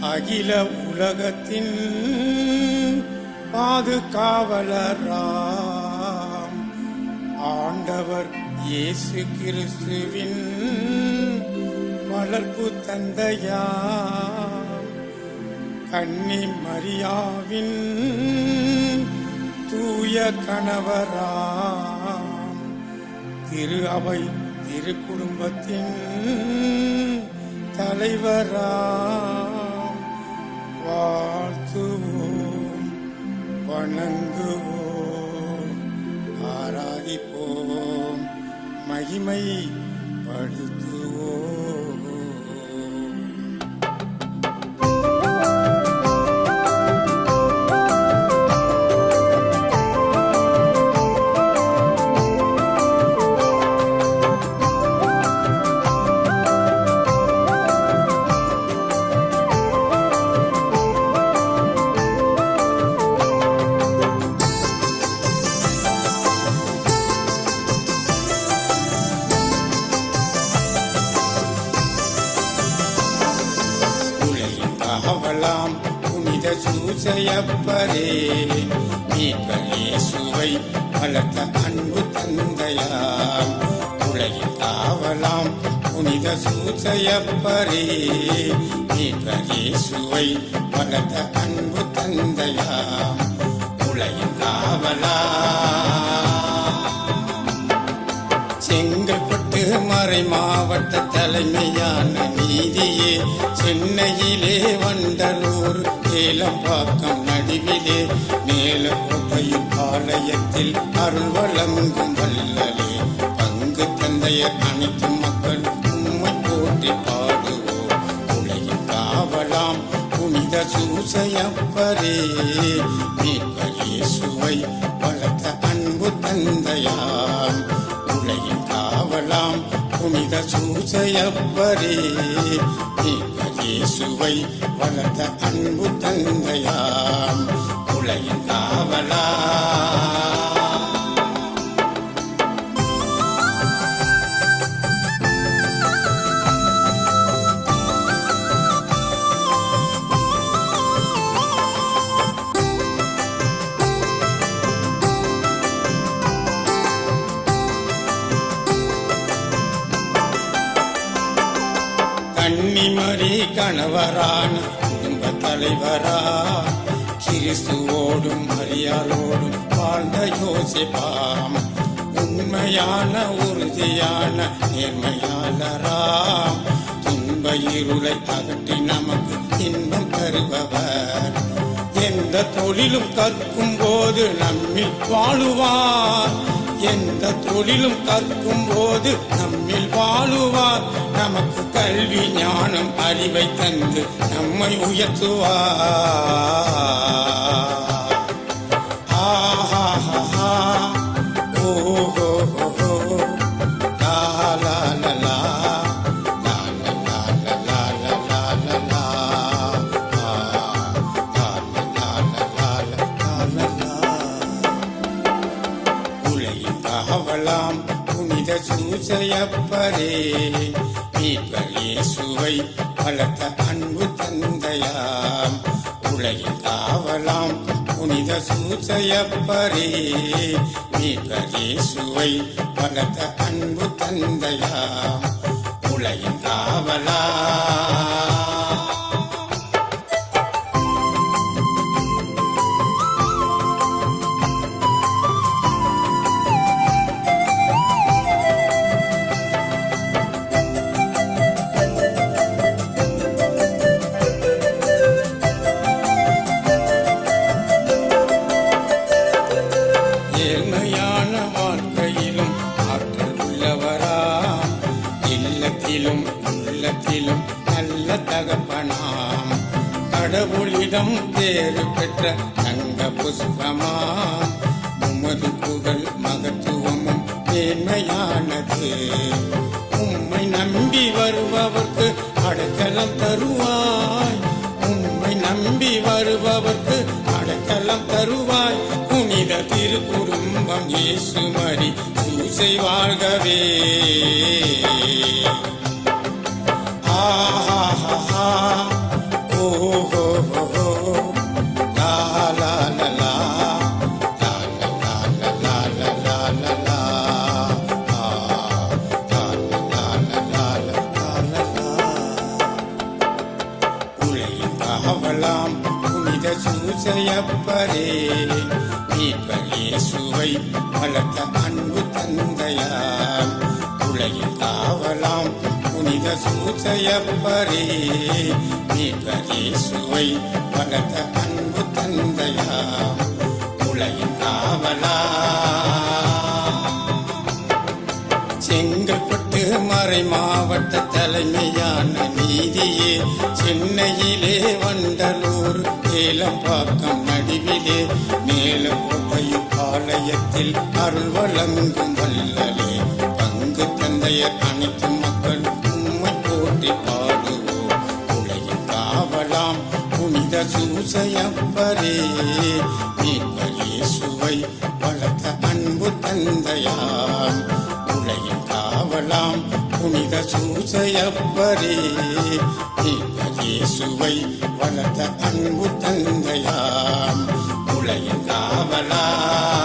அகில உலகத்தின் பாதுகாவலராம் ஆண்டவர் இயேசு கிறிஸ்துவின் வளர்ப்பு தந்தையாம் கன்னி மரியாவின் தூய கணவராம் திரு அவை திரு குடும்பத்தின் தலைவராம் வாழ்த்துவோம், வணங்குவோம், ஆராதிப்போம், மகிமை படுத்துவோம். புனித சூசையப்பரே மீட்பர் இயேசுவை வளர்த்த அன்பு தந்தையாம் உலகின் காவலாம் புனித சூசையப்பரே மீட்பர் இயேசுவை வளர்த்த அன்பு தந்தையாம் உலகின் காவலாம் செங்கல்பட்டு மறை மாவட்ட தலைமையான நீதியே சென்னையிலே வண்டலூர் ஏலம்பாக்கம் நடுவிலே மேலக்கோட்டையில் பாளையத்தில் அருள் வழங்கும் வல்லலே பங்கு தந்தையர் அனைத்து மக்கள் உம்மை போற்றி பாடுவோம். உலகின் காவலாம் புனித சூசையப்பரே மீட்பர் இயேசுவை வளர்த்த அன்பு தந்தையாம் உலகின் காவலாம் புனித சூசையப்பரே மீட்பர் இயேசுவை வளர்த்த அன்பு தந்தையாம் உலகின் காவலாம். கன்னிமரி கணவரான குடும்ப தலைவரா கிறிஸ்துவோடும் மரியாளோடும் வாழ்ந்த யோசிப்பாம் உண்மையான உறுதியான நேர்மையாளராம் துன்ப இருளை அகற்றி நமக்கு இன்பம் தருபவர் எந்த தொழிலும் கற்கும் போது நம்மில் வாழுவார் எந்த தொழிலும் கற்கும் போது நம்மில் வாழுவார் நமக்கு கல்வி ஞானம் அறிவை தந்து நம்மை உயர்த்துவார். ஆஹா ஓஹோ லா லா லா காவலாம் புனித சூசையப்பரே மீட்பர் இயேசுவை வளர்த்த அன்பு தந்தையாம் உலகின் காவலாம் புனித சூசையப்பரே மீட்பர் இயேசுவை வளர்த்த அன்பு தந்தையாம் உலகின் காவலாம். ஏழ்மையான வாழ்க்கையிலும் ஆற்றல் உள்ளவராம் இல்லத்திலும் உள்ளத்திலும் நல்ல தகப்பனாம் கடவுளிடம் தேர்வு பெற்ற தங்க புஷ்பமாம் உமது புகழ் மகத்துவமும் மேன்மையானது உம்மை நம்பி வருபவர்க்கு அடைக்கலம் தருவாய் உம்மை நம்பி வருபவர்க்கு அடைக்கலம் தருவாய் புனித திரு குடும்பம் இயேசு மரி சூசை வாழ்கவே. ஆஹா ஓ காவலாம் புனித சூசையப்பரே மீட்பர் இயேசுவை வளர்த்த அன்பு தந்தையாம் உலகில் காவலாம் புனித சூசையப்பரே மீட்பர் இயேசுவை வளர்த்த அன்பு தந்தையாம் உலகில் காவலாம். செங்கல்பட்டு மறை மாவட்ட தலைமையான நீதியே சென்னையிலே வண்டலூர் ஏலம்பாக்கம் நடுவிலே மேலக்கோட்டையில் ஆலயத்தில் அருள் வழங்கும் வல்லலே பங்கு தந்தையர் அனைத்து மக்கள் உம்மை போற்றி பாடுவோம் உலகில் காவலாம் புனித சூசையப்பரே மீட்பர் இயேசுவை வளர்த்த அன்பு தந்தையாம் உலகில் காவலாம் புனித சூசையப்பரே மீட்பர் இயேசுவை வளர்த்த அன்பு தந்தையாம் உலகில் காவலாம்.